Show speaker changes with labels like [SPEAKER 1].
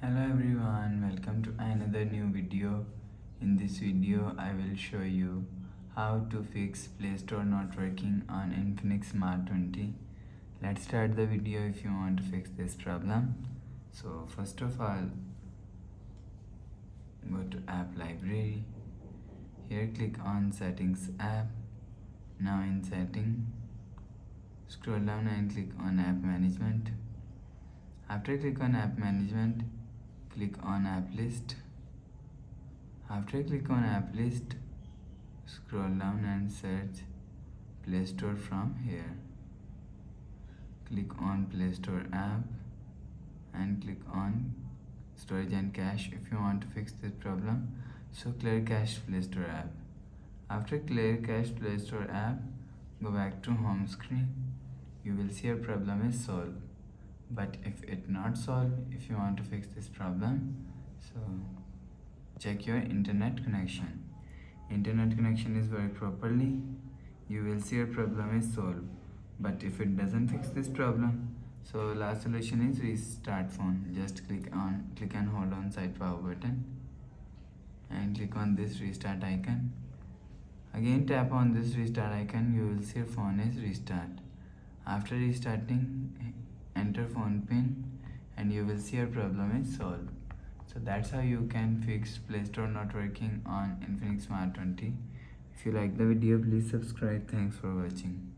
[SPEAKER 1] Hello everyone, welcome to another new video. In this video, I will show you how to fix Play Store not working on Infinix Smart 20. Let's start the video if you want to fix this problem. So first of all, go to App Library. Here click on Settings App. Now in Setting, scroll down and click on App Management. After click on App Management, click on App List. After click on App List, scroll down and search Play Store from here. Click on Play Store app and click on Storage and Cache if you want to fix this problem. So clear cache Play Store app. After clear cache Play Store app, go back to home screen. You will see your problem is solved. But if it not solved, if you want to fix this problem, so check your internet connection. Internet connection is work properly, you will see your problem is solved. But if it doesn't fix this problem, so last solution is restart phone. Just click and hold on side power button and click on this restart icon. Again tap on this restart icon, you will see your phone is restart. After restarting, enter phone pin and you will see your problem is solved. So that's how you can fix Play Store not working on Infinix Smart 20. If you like the video, please subscribe. Thanks for watching.